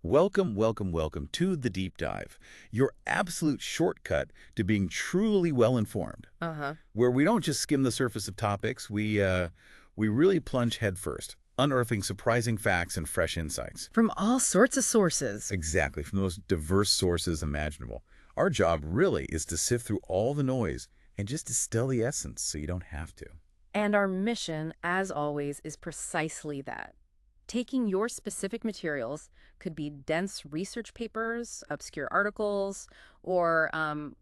Welcome, welcome, welcome to The Deep Dive, your absolute shortcut to being truly well-informed, Uh-huh. where we don't just skim the surface of topics, we really plunge headfirst, unearthing surprising facts and fresh insights. From all sorts of sources. Exactly, from the most diverse sources imaginable. Our job really is to sift through all the noise and just distill the essence so you don't have to. And our mission, as always, is precisely that. Taking your specific materials, could be dense research papers, obscure articles, or,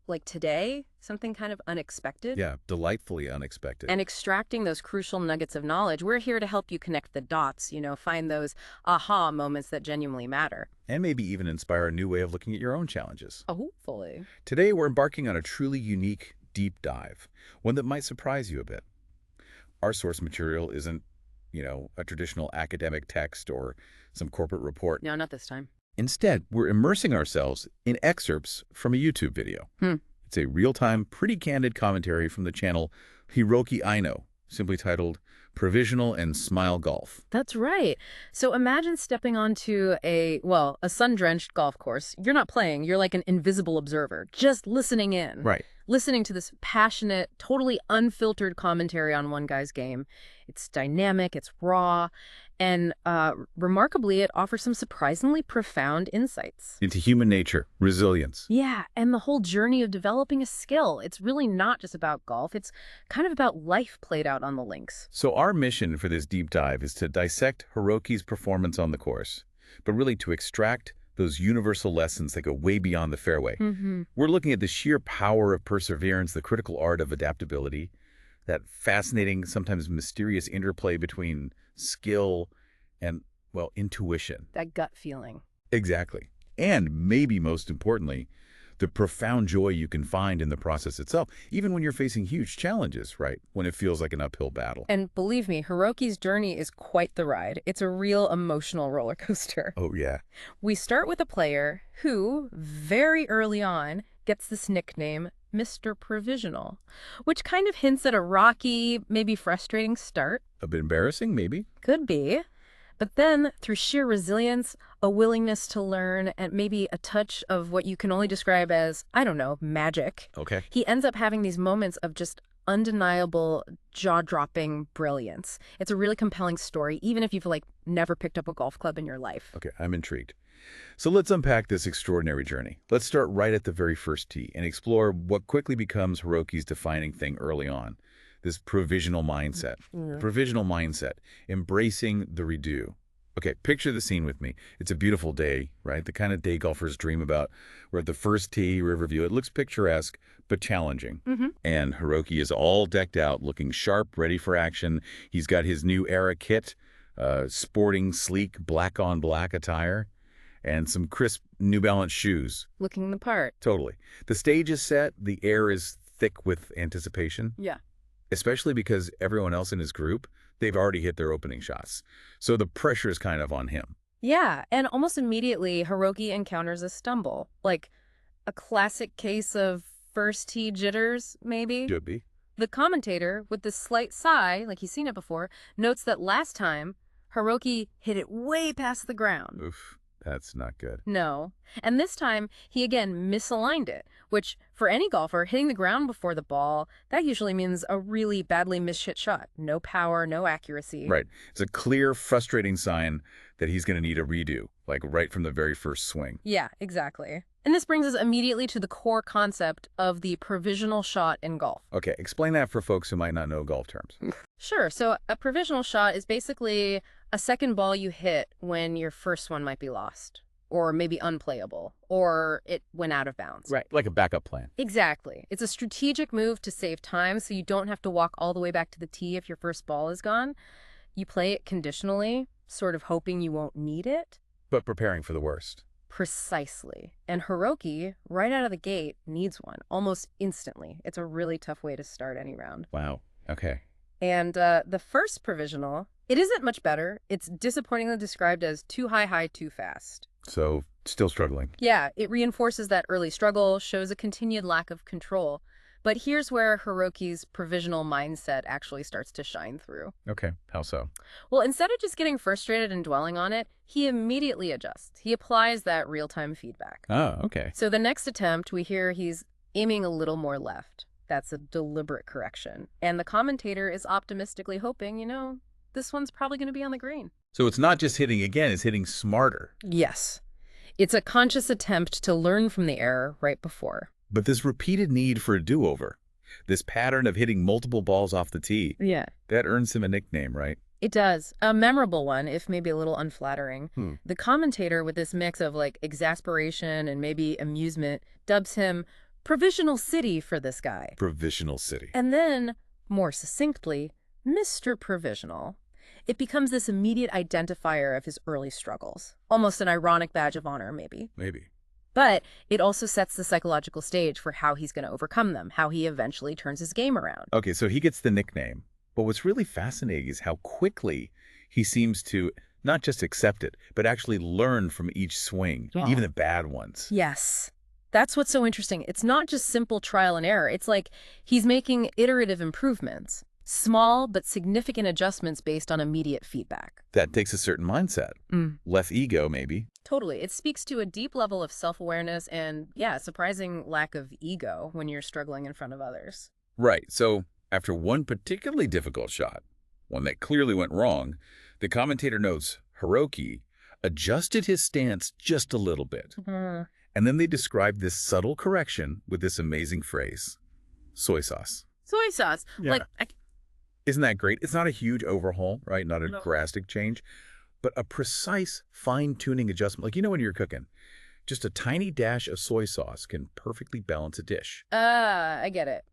like today, something kind of unexpected, Yeah, delightfully unexpected. and extracting those crucial nuggets of knowledge. We're here to help you connect the dots, find those aha moments that genuinely matter. And maybe even inspire a new way of looking at your own challenges. Hopefully. Today, we're embarking on a truly unique deep dive, one that might surprise you a bit. Our source material isn't, a traditional academic text or some corporate report. No, not this time. Instead, we're immersing ourselves in excerpts from a YouTube video. Hmm. It's a real-time, pretty candid commentary from the channel Hiroki Aino, simply titled Provisional and Smile Golf. That's right. So imagine stepping onto a sun-drenched golf course. You're not playing. You're like an invisible observer, just listening in. Right. Listening to this passionate, totally unfiltered commentary on one guy's game. It's dynamic, it's raw, and remarkably, it offers some surprisingly profound insights. Into human nature, resilience. Yeah, and the whole journey of developing a skill. It's really not just about golf. It's kind of about life played out on the links. So our mission for this deep dive is to dissect Hiroki's performance on the course, but really to extract those universal lessons that go way beyond the fairway. Mm-hmm. We're looking at the sheer power of perseverance, the critical art of adaptability, that fascinating, sometimes mysterious interplay between skill and, well, intuition. That gut feeling. Exactly. And maybe most importantly, the profound joy you can find in the process itself, even when you're facing huge challenges, right? When it feels like an uphill battle. And believe me, Hiroki's journey is quite the ride. It's a real emotional roller coaster. Oh, yeah. We start with a player who, very early on, gets this nickname, Mr. Provisional, which kind of hints at a rocky, maybe frustrating start. A bit embarrassing, maybe? Could be. But then, through sheer resilience, a willingness to learn, and maybe a touch of what you can only describe as, I don't know, magic, Okay. he ends up having these moments of just undeniable, jaw-dropping brilliance. It's a really compelling story, even if you've, never picked up a golf club in your life. Okay, I'm intrigued. So let's unpack this extraordinary journey. Let's start right at the very first tee and explore what quickly becomes Hiroki's defining thing early on, this provisional mindset. The provisional mindset, embracing the redo. Okay, picture the scene with me. It's a beautiful day, right? The kind of day golfers dream about. We're at the first tee, Riverview. It looks picturesque, but challenging. Mm-hmm. And Hiroki is all decked out, looking sharp, ready for action. He's got his new era kit, sporting, sleek, black-on-black attire, and some crisp New Balance shoes. Looking the part. Totally. The stage is set. The air is thick with anticipation, Yeah. especially because everyone else in his group, they've already hit their opening shots. So the pressure is kind of on him. Yeah, and almost immediately, Hiroki encounters a stumble. Like a classic case of first tee jitters, maybe? Should be. The commentator, with this slight sigh, like he's seen it before, notes that last time, Hiroki hit it way past the ground. Oof, that's not good. No. And this time, he again misaligned it, which, for any golfer, hitting the ground before the ball, that usually means a really badly mishit shot. No power, no accuracy. Right. It's a clear, frustrating sign that he's going to need a redo, like right from the very first swing. Yeah, exactly. And this brings us immediately to the core concept of the provisional shot in golf. Okay, explain that for folks who might not know golf terms. Sure. So a provisional shot is basically a second ball you hit when your first one might be lost, or maybe unplayable, or it went out of bounds. Right, like a backup plan. Exactly. It's a strategic move to save time so you don't have to walk all the way back to the tee if your first ball is gone. You play it conditionally, sort of hoping you won't need it. But preparing for the worst. Precisely. And Hiroki, right out of the gate, needs one, almost instantly. It's a really tough way to start any round. Wow. Okay. And the first provisional, it isn't much better. It's disappointingly described as too high, too fast. So, still struggling. Yeah, it reinforces that early struggle, shows a continued lack of control. But here's where Hiroki's provisional mindset actually starts to shine through. Okay, how so? Well, instead of just getting frustrated and dwelling on it, he immediately adjusts. He applies that real-time feedback. Oh, okay. So the next attempt, we hear he's aiming a little more left. That's a deliberate correction. And the commentator is optimistically hoping, this one's probably going to be on the green. So it's not just hitting again, it's hitting smarter. Yes. It's a conscious attempt to learn from the error right before. But this repeated need for a do-over, this pattern of hitting multiple balls off the tee, Yeah. that earns him a nickname, right? It does. A memorable one, if maybe a little unflattering. The commentator, with this mix of exasperation and maybe amusement, dubs him Provisional City for this guy. Provisional City. And then, more succinctly, Mr. Provisional. It becomes this immediate identifier of his early struggles. Almost an ironic badge of honor, maybe. Maybe. But it also sets the psychological stage for how he's going to overcome them, how he eventually turns his game around. Okay, so he gets the nickname. But what's really fascinating is how quickly he seems to not just accept it, but actually learn from each swing, even the bad ones. Yes. That's what's so interesting. It's not just simple trial and error. It's like he's making iterative improvements, small but significant adjustments based on immediate feedback. That takes a certain mindset. Less ego, maybe. Totally. It speaks to a deep level of self-awareness and, a surprising lack of ego when you're struggling in front of others. Right. So after one particularly difficult shot, one that clearly went wrong, the commentator notes Hiroki adjusted his stance just a little bit. And then they describe this subtle correction with this amazing phrase, soy sauce. Soy sauce. Yeah. Isn't that great? It's not a huge overhaul, right? Not a drastic change, but a precise fine-tuning adjustment. Like, when you're cooking, just a tiny dash of soy sauce can perfectly balance a dish. I get it.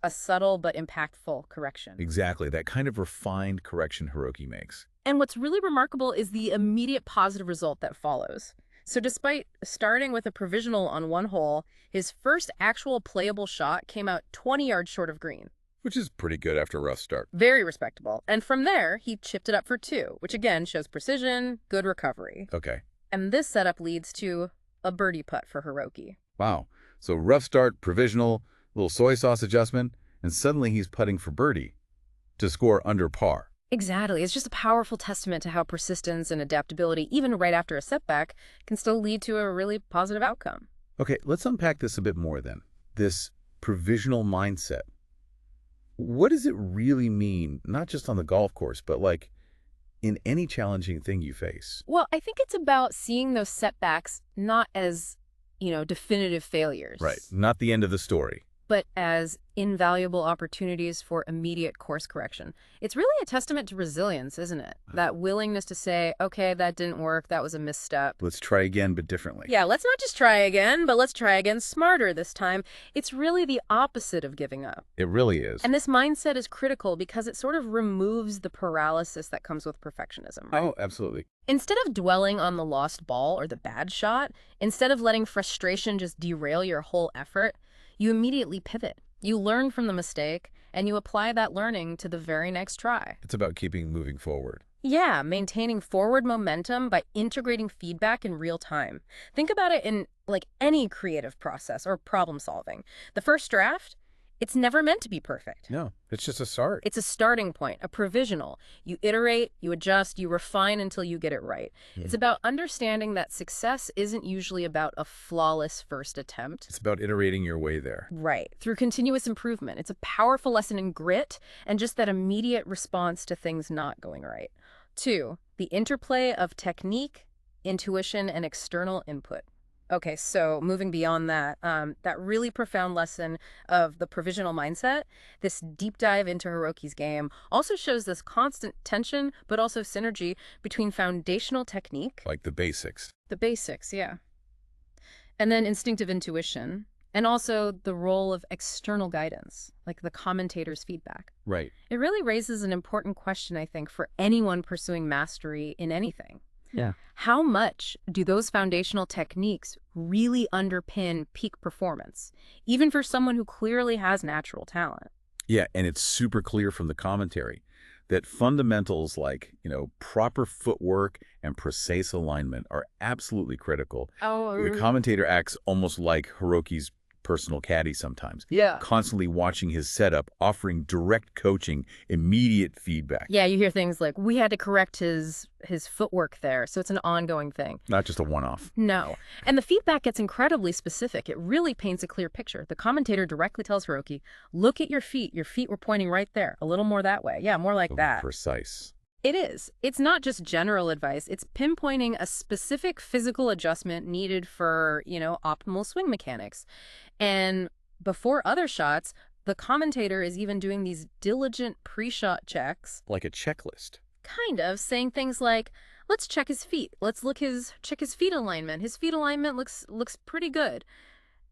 A subtle but impactful correction. Exactly. That kind of refined correction Hiroki makes. And what's really remarkable is the immediate positive result that follows. So despite starting with a provisional on one hole, his first actual playable shot came out 20 yards short of green. Which is pretty good after a rough start. Very respectable. And from there, he chipped it up for 2, which again shows precision, good recovery. Okay. And this setup leads to a birdie putt for Hiroki. Wow. So rough start, provisional, little soy sauce adjustment, and suddenly he's putting for birdie to score under par. Exactly. It's just a powerful testament to how persistence and adaptability, even right after a setback, can still lead to a really positive outcome. Okay, let's unpack this a bit more then. This provisional mindset. What does it really mean, not just on the golf course, but in any challenging thing you face? Well, I think it's about seeing those setbacks not as, definitive failures. Right. Not the end of the story. But as invaluable opportunities for immediate course correction. It's really a testament to resilience, isn't it? That willingness to say, okay, that didn't work, that was a misstep. Let's try again, but differently. Yeah, let's not just try again, but let's try again smarter this time. It's really the opposite of giving up. It really is. And this mindset is critical because it sort of removes the paralysis that comes with perfectionism. Oh, absolutely. Instead of dwelling on the lost ball or the bad shot, instead of letting frustration just derail your whole effort, you immediately pivot. You learn from the mistake, and you apply that learning to the very next try. It's about keeping moving forward. Yeah, maintaining forward momentum by integrating feedback in real time. Think about it in any creative process or problem solving. The first draft, it's never meant to be perfect. No, it's just a start. It's a starting point, a provisional. You iterate, you adjust, you refine until you get it right. It's about understanding that success isn't usually about a flawless first attempt. It's about iterating your way there. Right, through continuous improvement. It's a powerful lesson in grit and just that immediate response to things not going right. 2, the interplay of technique, intuition, and external input. Okay, so moving beyond that, that really profound lesson of the provisional mindset, this deep dive into Hiroki's game also shows this constant tension, but also synergy between foundational technique. Like the basics. The basics, yeah. And then instinctive intuition, and also the role of external guidance, like the commentator's feedback. Right. It really raises an important question, I think, for anyone pursuing mastery in anything. Yeah. How much do those foundational techniques really underpin peak performance, even for someone who clearly has natural talent? Yeah, and it's super clear from the commentary that fundamentals like, proper footwork and precise alignment are absolutely critical. Oh, The commentator acts almost like Hiroki's personal caddy sometimes. Yeah. Constantly watching his setup, offering direct coaching, immediate feedback. Yeah, you hear things like, we had to correct his footwork there, so it's an ongoing thing. Not just a one-off. No. And the feedback gets incredibly specific. It really paints a clear picture. The commentator directly tells Hiroki, look at your feet. Your feet were pointing right there. A little more that way. Yeah, more like that. Precise. It is. It's not just general advice. It's pinpointing a specific physical adjustment needed for, optimal swing mechanics. And before other shots, the commentator is even doing these diligent pre-shot checks. Like a checklist. Kind of, saying things like, let's check his feet. Let's check his feet alignment. His feet alignment looks pretty good.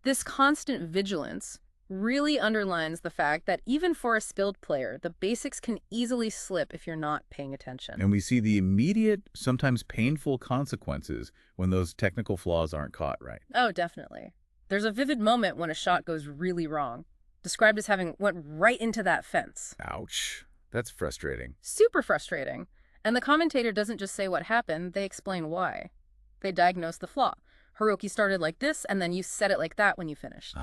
This constant vigilance really underlines the fact that even for a skilled player, the basics can easily slip if you're not paying attention. And we see the immediate, sometimes painful consequences when those technical flaws aren't caught right. Oh, definitely. There's a vivid moment when a shot goes really wrong, described as having went right into that fence. Ouch. That's frustrating. Super frustrating. And the commentator doesn't just say what happened, they explain why. They diagnose the flaw. Hiroki started like this, and then you said it like that when you finished.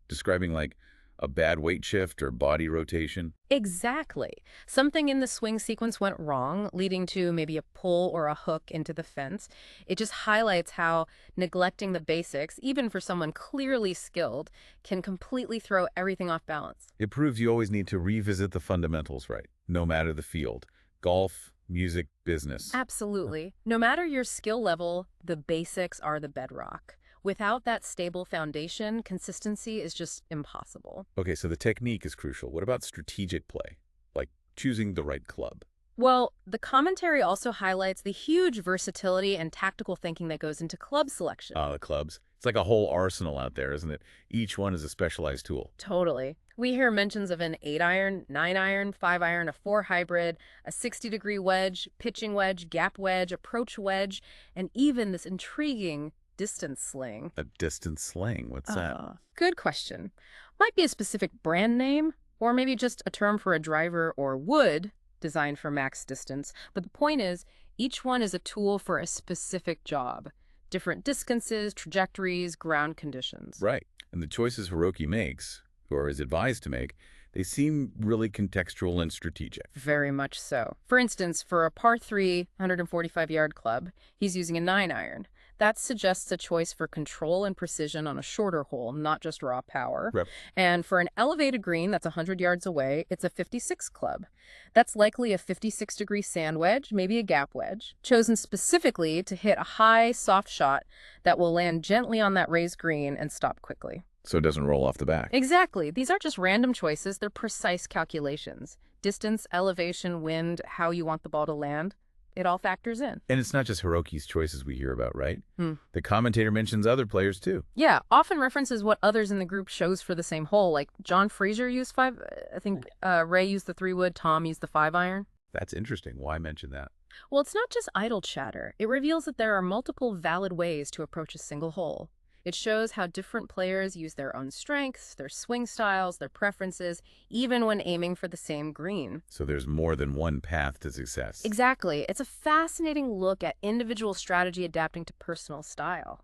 Describing like a bad weight shift or body rotation. Exactly. Something in the swing sequence went wrong, leading to maybe a pull or a hook into the fence. It just highlights how neglecting the basics, even for someone clearly skilled, can completely throw everything off balance. It proves you always need to revisit the fundamentals right, no matter the field. Golf, music, business. Absolutely. No matter your skill level, the basics are the bedrock. Without that stable foundation, consistency is just impossible. Okay, so the technique is crucial. What about strategic play? Like choosing the right club? Well, the commentary also highlights the huge versatility and tactical thinking that goes into club selection. The clubs. It's like a whole arsenal out there, isn't it? Each one is a specialized tool. Totally. We hear mentions of an 8-iron, 9-iron, 5-iron, a 4 hybrid, a 60-degree wedge, pitching wedge, gap wedge, approach wedge, and even this intriguing distance sling. A distance sling? What's that? Good question. Might be a specific brand name, or maybe just a term for a driver or wood designed for max distance. But the point is, each one is a tool for a specific job. Different distances, trajectories, ground conditions. Right. And the choices Hiroki makes, or is advised to make, they seem really contextual and strategic. Very much so. For instance, for a par 3 145-yard club, he's using a 9-iron. That suggests a choice for control and precision on a shorter hole, not just raw power. Rep. And for an elevated green that's 100 yards away, it's a 56 club. That's likely a 56-degree sand wedge, maybe a gap wedge, chosen specifically to hit a high, soft shot that will land gently on that raised green and stop quickly. So it doesn't roll off the back. Exactly. These aren't just random choices, they're precise calculations. Distance, elevation, wind, how you want the ball to land. It all factors in. And it's not just Hiroki's choices we hear about, right? The commentator mentions other players too. Yeah, often references what others in the group chose for the same hole. Like John Fraser used 5, I think Ray used the 3-wood, Tom used the 5-iron. That's interesting. Why mention that? Well, it's not just idle chatter. It reveals that there are multiple valid ways to approach a single hole. It shows how different players use their own strengths, their swing styles, their preferences, even when aiming for the same green. So there's more than one path to success. Exactly. It's a fascinating look at individual strategy adapting to personal style.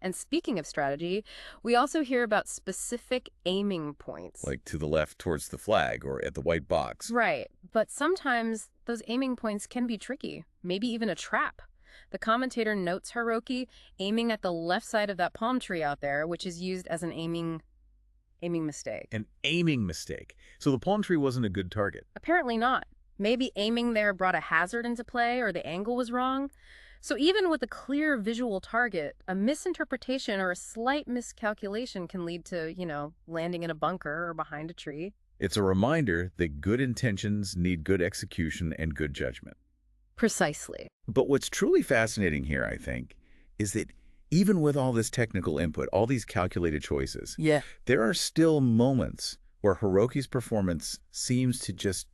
And speaking of strategy, we also hear about specific aiming points. Like to the left towards the flag or at the white box. Right. But sometimes those aiming points can be tricky, maybe even a trap. The commentator notes Hiroki aiming at the left side of that palm tree out there, which is used as an aiming mistake. An aiming mistake. So the palm tree wasn't a good target. Apparently not. Maybe aiming there brought a hazard into play or the angle was wrong. So even with a clear visual target, a misinterpretation or a slight miscalculation can lead to, landing in a bunker or behind a tree. It's a reminder that good intentions need good execution and good judgment. Precisely. But what's truly fascinating here, I think, is that even with all this technical input, all these calculated choices, there are still moments where Hiroki's performance seems to just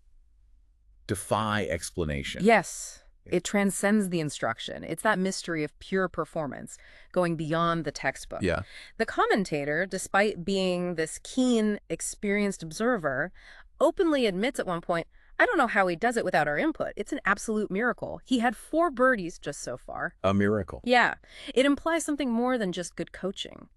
defy explanation. Yes. It transcends the instruction. It's that mystery of pure performance, going beyond the textbook. Yeah. The commentator, despite being this keen, experienced observer, openly admits at one point, I don't know how he does it without our input. It's an absolute miracle. He had 4 birdies just so far. A miracle. Yeah. It implies something more than just good coaching.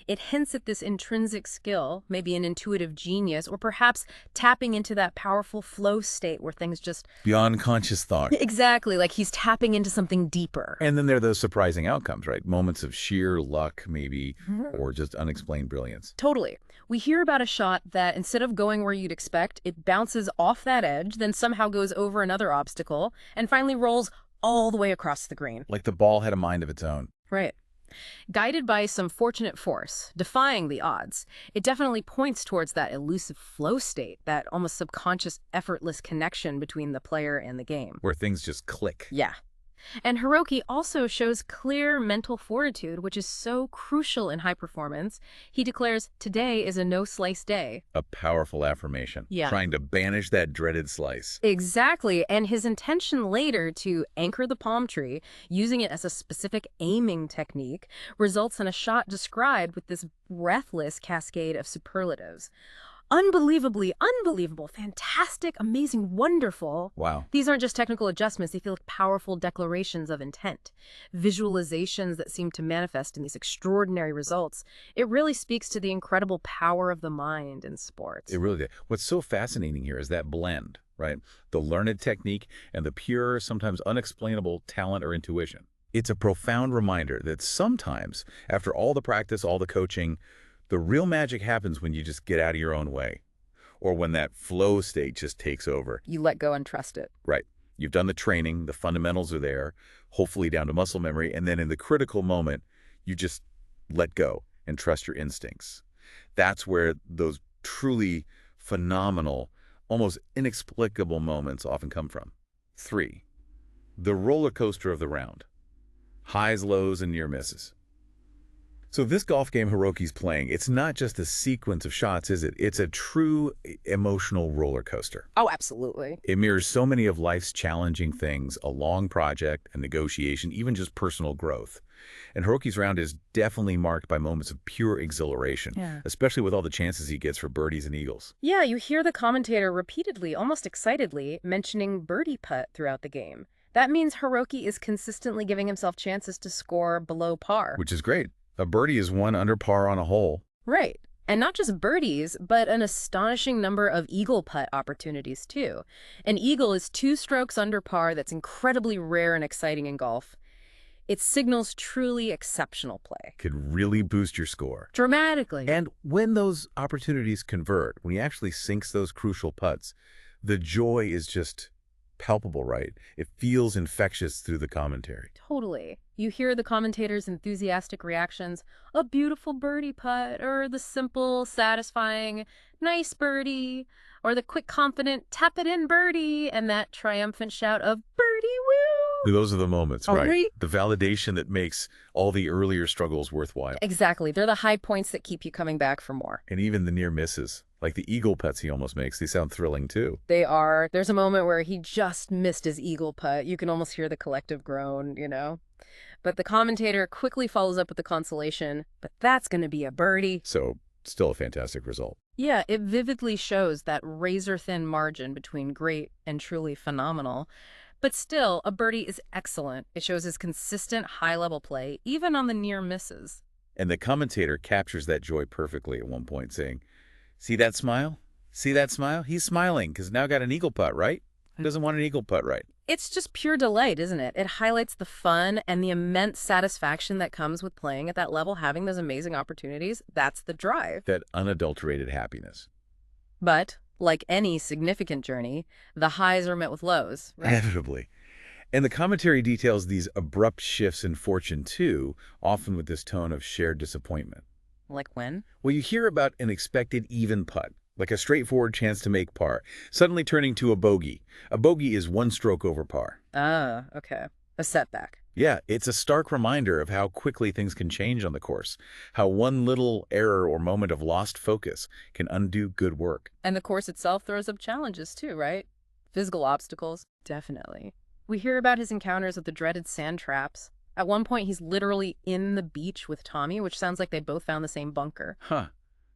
It hints at this intrinsic skill, maybe an intuitive genius, or perhaps tapping into that powerful flow state where things just Beyond conscious thought. exactly like he's tapping into something deeper. And then there are those surprising outcomes, right? Moments of sheer luck, maybe, Mhm. or just unexplained brilliance. Totally. We hear about a shot that instead of going where you'd expect, it bounces off that edge, then somehow goes over another obstacle, and finally rolls all the way across the green. Like the ball had a mind of its own. Right. Guided by some fortunate force, defying the odds, it definitely points towards that elusive flow state, that almost subconscious, effortless connection between the player and the game. Where things just click. Yeah. And Hiroki also shows clear mental fortitude, which is so crucial in high performance. He declares, "Today is a no-slice day." A powerful affirmation. Yeah. Trying to banish that dreaded slice. Exactly. And his intention later to anchor the palm tree, using it as a specific aiming technique, results in a shot described with this breathless cascade of superlatives. Unbelievably, unbelievable, fantastic, amazing, wonderful. Wow. These aren't just technical adjustments. They feel like powerful declarations of intent, visualizations that seem to manifest in these extraordinary results. It really speaks to the incredible power of the mind in sports. It really did. What's so fascinating here is that blend, right? The learned technique and the pure, sometimes unexplainable talent or intuition. It's a profound reminder that sometimes, after all the practice, all the coaching, the real magic happens when you just get out of your own way, or when that flow state just takes over. You let go and trust it. Right. You've done the training, the fundamentals are there, hopefully down to muscle memory, and then in the critical moment, you just let go and trust your instincts. That's where those truly phenomenal, almost inexplicable moments often come from. 3. The roller coaster of the round. Highs, lows, and near misses. So this golf game Hiroki's playing, it's not just a sequence of shots, is it? It's a true emotional roller coaster. Oh, absolutely. It mirrors so many of life's challenging things, a long project, a negotiation, even just personal growth. And Hiroki's round is definitely marked by moments of pure exhilaration, Yeah. especially with all the chances he gets for birdies and eagles. Yeah, you hear the commentator repeatedly, almost excitedly, mentioning birdie putt throughout the game. That means Hiroki is consistently giving himself chances to score below par. Which is great. A birdie is one under par on a hole. Right. And not just birdies, but an astonishing number of eagle putt opportunities, too. An eagle is 2 strokes under par that's incredibly rare and exciting in golf. It signals truly exceptional play. Could really boost your score. Dramatically. And when those opportunities convert, when he actually sinks those crucial putts, the joy is just palpable, right? It feels infectious through the commentary. Totally. You hear the commentators' enthusiastic reactions, a beautiful birdie putt, or the simple, satisfying, nice birdie, or the quick, confident, tap it in birdie, and that triumphant shout of birdie woo! Those are the moments, Oh, right? right. The validation that makes all the earlier struggles worthwhile. Exactly. They're the high points that keep you coming back for more. And even the near misses, like the eagle putts he almost makes, they sound thrilling too. They are. There's a moment where he just missed his eagle putt. You can almost hear the collective groan, you know? But the commentator quickly follows up with the consolation, but that's going to be a birdie. So, still a fantastic result. Yeah, it vividly shows that razor-thin margin between great and truly phenomenal. But still, a birdie is excellent. It shows his consistent high-level play, even on the near misses. And the commentator captures that joy perfectly at one point, saying, "See that smile? See that smile? He's smiling because now got an eagle putt, right? Who doesn't want an eagle putt, right?" It's just pure delight, isn't it? It highlights the fun and the immense satisfaction that comes with playing at that level, having those amazing opportunities. That's the drive. That unadulterated happiness. But, like any significant journey, the highs are met with lows, right? Inevitably. And the commentary details these abrupt shifts in fortune too, often with this tone of shared disappointment. Like when? Well, you hear about an expected even putt, like a straightforward chance to make par, suddenly turning to a bogey. A bogey is 1 stroke over par. Ah, okay. A setback. Yeah, it's a stark reminder of how quickly things can change on the course, how one little error or moment of lost focus can undo good work. And the course itself throws up challenges too, right? Physical obstacles. Definitely. We hear about his encounters with the dreaded sand traps. At one point, he's literally in the beach with Tommy, which sounds like they both found the same bunker. Huh.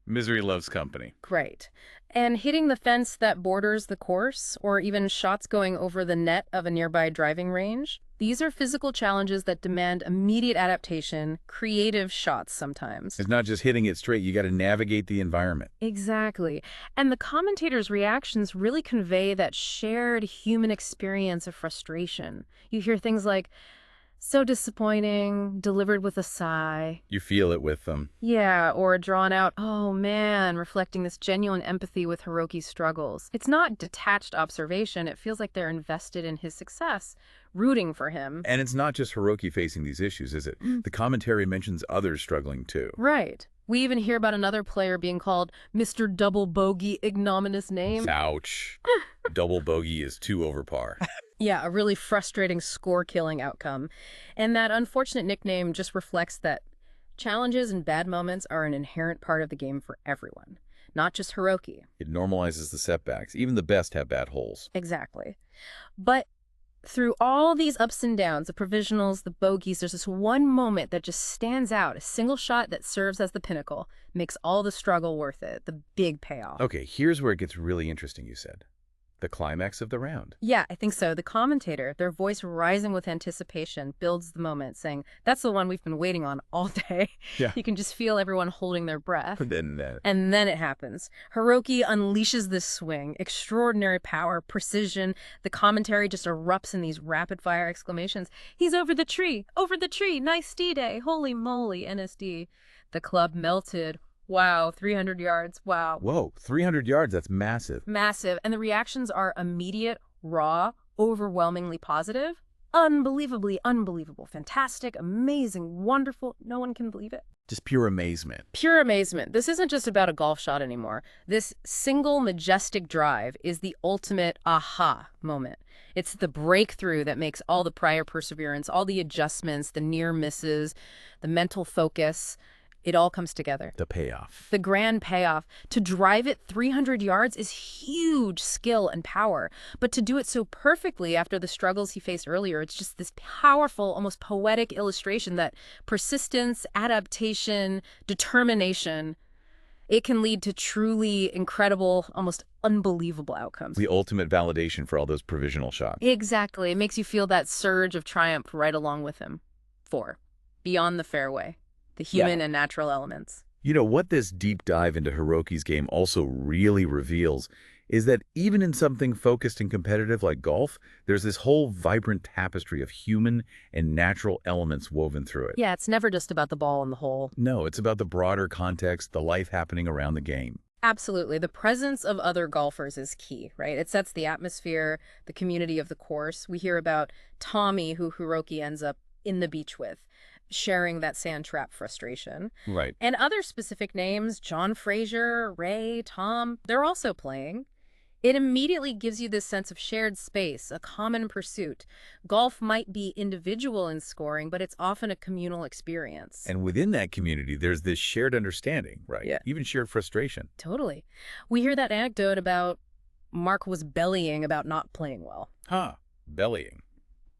Misery loves company. Great. And hitting the fence that borders the course, or even shots going over the net of a nearby driving range, these are physical challenges that demand immediate adaptation, creative shots sometimes. It's not just hitting it straight. You got to navigate the environment. Exactly. And the commentators' reactions really convey that shared human experience of frustration. You hear things like, so disappointing, delivered with a sigh. You feel it with them. Yeah, or drawn out, oh man, reflecting this genuine empathy with Hiroki's struggles. It's not detached observation. It feels like they're invested in his success, rooting for him. And it's not just Hiroki facing these issues, is it? The commentary mentions others struggling too. Right. We even hear about another player being called Mr. Double Bogey, ignominious name. Ouch. Double bogey is too over par. Yeah, a really frustrating score-killing outcome. And that unfortunate nickname just reflects that challenges and bad moments are an inherent part of the game for everyone, not just Hiroki. It normalizes the setbacks. Even the best have bad holes. Exactly. But through all these ups and downs, the provisionals, the bogeys, there's this one moment that just stands out, a single shot that serves as the pinnacle, makes all the struggle worth it, the big payoff. Okay, here's where it gets really interesting, you said. The climax of the round. Yeah, I think so. The commentator, their voice rising with anticipation, builds the moment, saying, that's the one we've been waiting on all day. Yeah. You can just feel everyone holding their breath. Then And then it happens. Hiroki unleashes this swing, extraordinary power, precision. The commentary just erupts in these rapid-fire exclamations. He's over the tree! Over the tree! Nice D-Day! Holy moly, NSD. The club melted. Wow, 300 yards. Wow. Whoa, 300 yards, that's massive. Massive. And the reactions are immediate, raw, overwhelmingly positive. Unbelievably unbelievable. Fantastic, amazing, wonderful. No one can believe it. Just pure amazement. Pure amazement. This isn't just about a golf shot anymore. This single majestic drive is the ultimate aha moment. It's the breakthrough that makes all the prior perseverance, all the adjustments, the near misses, the mental focus. It all comes together. The payoff. The grand payoff. To drive it 300 yards is huge skill and power. But to do it so perfectly after the struggles he faced earlier, it's just this powerful, almost poetic illustration that persistence, adaptation, determination, it can lead to truly incredible, almost unbelievable outcomes. The ultimate validation for all those provisional shots. Exactly. It makes you feel that surge of triumph right along with him. 4. Beyond the fairway. The human and natural elements. You know, what this deep dive into Hiroki's game also really reveals is that even in something focused and competitive like golf, there's this whole vibrant tapestry of human and natural elements woven through it. Yeah, it's never just about the ball in the hole. No, it's about the broader context, the life happening around the game. Absolutely. The presence of other golfers is key, right? It sets the atmosphere, the community of the course. We hear about Tommy, who Hiroki ends up in the beach with, sharing that sand trap frustration. Right. And other specific names, John Fraser, Ray, Tom, they're also playing. It immediately gives you this sense of shared space, a common pursuit. Golf might be individual in scoring, but it's often a communal experience. And within that community, there's this shared understanding, right? Yeah. Even shared frustration. Totally. We hear that anecdote about Mark was bellying about not playing well. Huh. Bellying.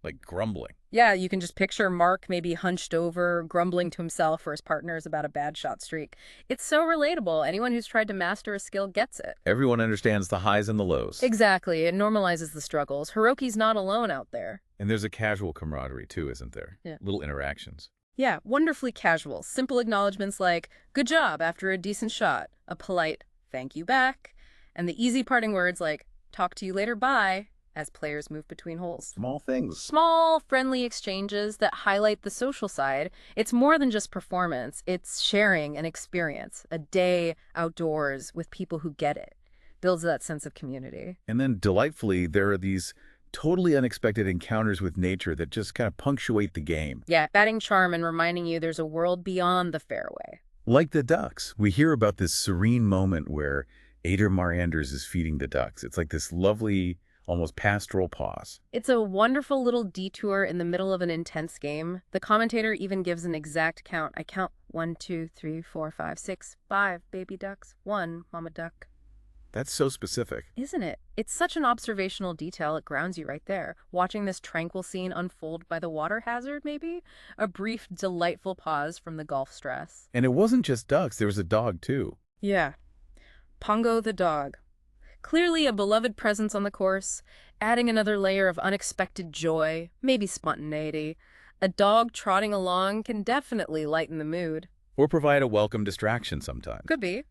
Like grumbling. Yeah, you can just picture Mark maybe hunched over, grumbling to himself or his partners about a bad shot streak. It's so relatable. Anyone who's tried to master a skill gets it. Everyone understands the highs and the lows. Exactly. It normalizes the struggles. Hiroki's not alone out there. And there's a casual camaraderie too, isn't there? Yeah. Little interactions. Yeah, wonderfully casual. Simple acknowledgments like, good job after a decent shot, a polite thank you back, and the easy parting words like, talk to you later, bye, as players move between holes. Small things. Small, friendly exchanges that highlight the social side. It's more than just performance. It's sharing an experience, a day outdoors with people who get it. Builds that sense of community. And then delightfully, there are these totally unexpected encounters with nature that just kind of punctuate the game. Yeah, adding charm and reminding you there's a world beyond the fairway. Like the ducks. We hear about this serene moment where Ader Marianders is feeding the ducks. It's like this lovely, almost pastoral pause. It's a wonderful little detour in the middle of an intense game. The commentator even gives an exact count. I count 1, 2, 3, 4, 5, 6, 5 baby ducks, 1 mama duck. That's so specific. Isn't it? It's such an observational detail, it grounds you right there. Watching this tranquil scene unfold by the water hazard, maybe? A brief, delightful pause from the golf stress. And it wasn't just ducks, there was a dog too. Yeah. Pongo the dog. Clearly a beloved presence on the course, adding another layer of unexpected joy, maybe spontaneity. A dog trotting along can definitely lighten the mood. Or provide a welcome distraction sometimes. Could be.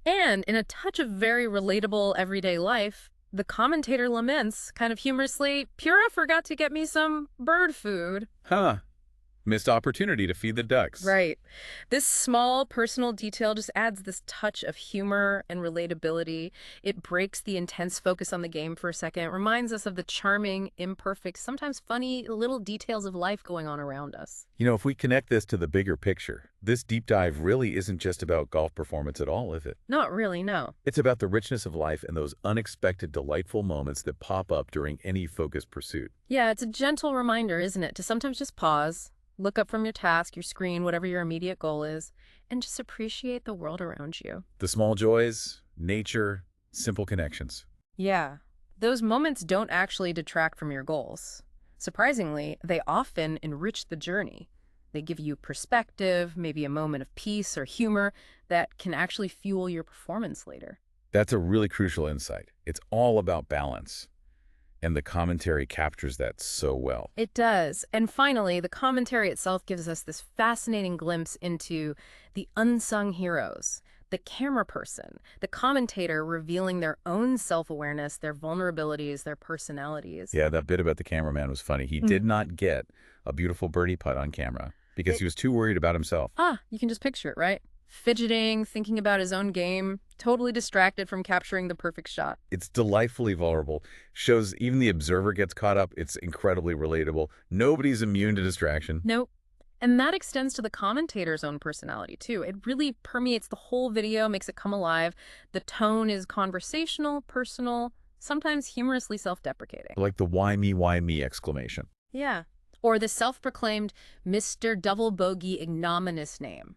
And in a touch of very relatable everyday life, the commentator laments, kind of humorously, Pura forgot to get me some bird food. Huh. Missed opportunity to feed the ducks. Right. This small personal detail just adds this touch of humor and relatability. It breaks the intense focus on the game for a second. It reminds us of the charming, imperfect, sometimes funny little details of life going on around us. You know, if we connect this to the bigger picture, this deep dive really isn't just about golf performance at all, is it? Not really, no. It's about the richness of life and those unexpected, delightful moments that pop up during any focused pursuit. Yeah, it's a gentle reminder, isn't it, to sometimes just pause, look up from your task, your screen, whatever your immediate goal is, and just appreciate the world around you. The small joys, nature, simple connections. Yeah, those moments don't actually detract from your goals. Surprisingly, they often enrich the journey. They give you perspective, maybe a moment of peace or humor that can actually fuel your performance later. That's a really crucial insight. It's all about balance. And the commentary captures that so well. It does. And finally, the commentary itself gives us this fascinating glimpse into the unsung heroes, the camera person, the commentator revealing their own self-awareness, their vulnerabilities, their personalities. Yeah, that bit about the cameraman was funny. He did not get a beautiful birdie putt on camera because he was too worried about himself. You can just picture it, right? Fidgeting, thinking about his own game, totally distracted from capturing the perfect shot. It's delightfully vulnerable. Shows even the observer gets caught up. It's incredibly relatable. Nobody's immune to distraction. Nope. And that extends to the commentator's own personality, too. It really permeates the whole video, makes it come alive. The tone is conversational, personal, sometimes humorously self-deprecating. Like the why me exclamation. Yeah. Or the self-proclaimed Mr. Double Bogey ignominious name.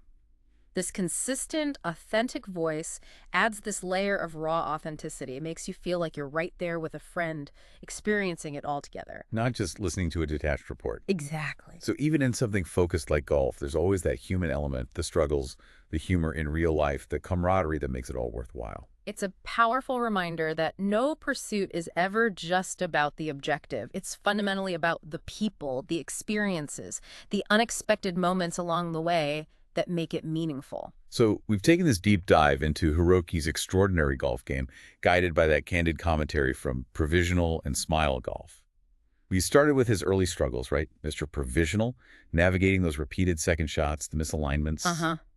This consistent, authentic voice adds this layer of raw authenticity. It makes you feel like you're right there with a friend, experiencing it all together. Not just listening to a detached report. Exactly. So even in something focused like golf, there's always that human element, the struggles, the humor in real life, the camaraderie that makes it all worthwhile. It's a powerful reminder that no pursuit is ever just about the objective. It's fundamentally about the people, the experiences, the unexpected moments along the way that make it meaningful. So we've taken this deep dive into Hiroki's extraordinary golf game, guided by that candid commentary from Provisional and Smile Golf. We started with his early struggles, right? Mr. Provisional, navigating those repeated second shots, the misalignments.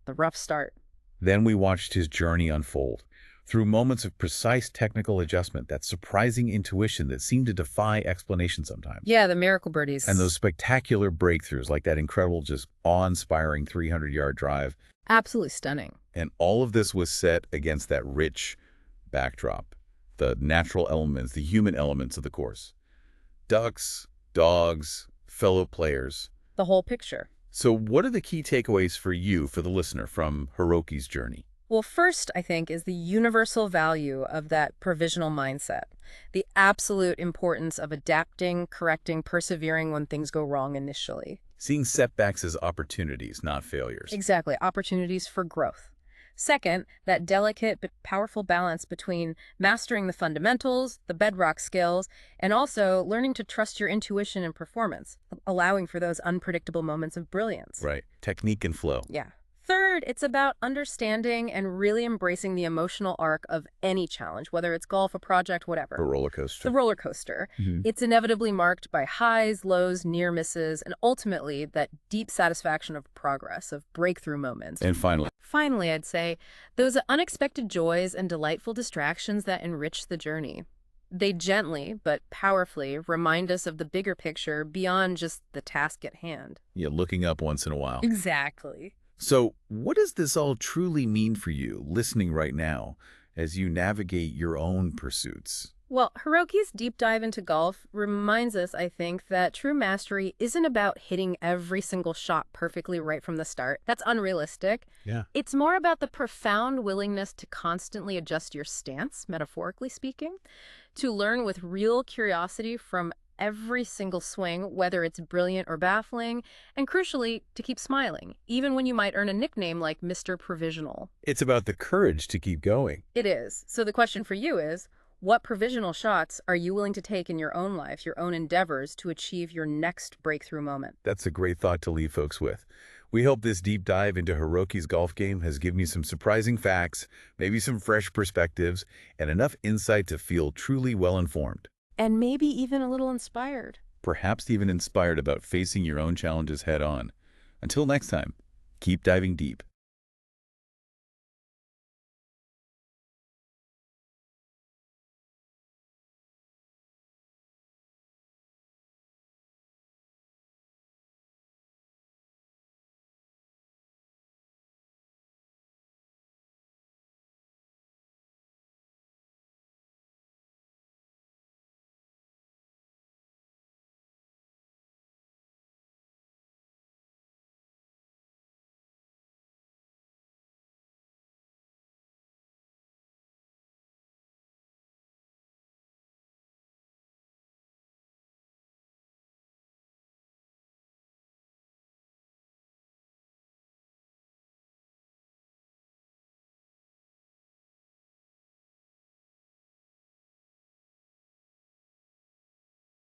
The rough start. Then we watched his journey unfold through moments of precise technical adjustment, that surprising intuition that seemed to defy explanation sometimes. Yeah, the miracle birdies. And those spectacular breakthroughs, like that incredible, just awe-inspiring 300-yard drive. Absolutely stunning. And all of this was set against that rich backdrop, the natural elements, the human elements of the course. Ducks, dogs, fellow players. The whole picture. So what are the key takeaways for you, for the listener, from Hiroki's journey? Well, first, I think, is the universal value of that provisional mindset. The absolute importance of adapting, correcting, persevering when things go wrong initially. Seeing setbacks as opportunities, not failures. Exactly. Opportunities for growth. Second, that delicate but powerful balance between mastering the fundamentals, the bedrock skills, and also learning to trust your intuition and performance, allowing for those unpredictable moments of brilliance. Right. Technique and flow. Yeah. Third, it's about understanding and really embracing the emotional arc of any challenge, whether it's golf, a project, whatever. A roller coaster. The roller coaster. It's inevitably marked by highs, lows, near misses, and ultimately that deep satisfaction of progress, of breakthrough moments. And finally, I'd say those unexpected joys and delightful distractions that enrich the journey. They gently but powerfully remind us of the bigger picture beyond just the task at hand. yeah, looking up once in a while. Exactly. So what does this all truly mean for you, listening right now, as you navigate your own pursuits? Well, Hiroki's deep dive into golf reminds us, I think, that true mastery isn't about hitting every single shot perfectly right from the start. That's unrealistic. Yeah. It's more about the profound willingness to constantly adjust your stance, metaphorically speaking, to learn with real curiosity from every single swing, whether it's brilliant or baffling, and crucially, to keep smiling, even when you might earn a nickname like Mr. Provisional. It's about the courage to keep going. It is. So the question for you is, what provisional shots are you willing to take in your own life, your own endeavors, to achieve your next breakthrough moment? That's a great thought to leave folks with. We hope this deep dive into Hiroki's golf game has given you some surprising facts, maybe some fresh perspectives, and enough insight to feel truly well-informed. And maybe even a little inspired. Perhaps even inspired about facing your own challenges head-on. Until next time, keep diving deep.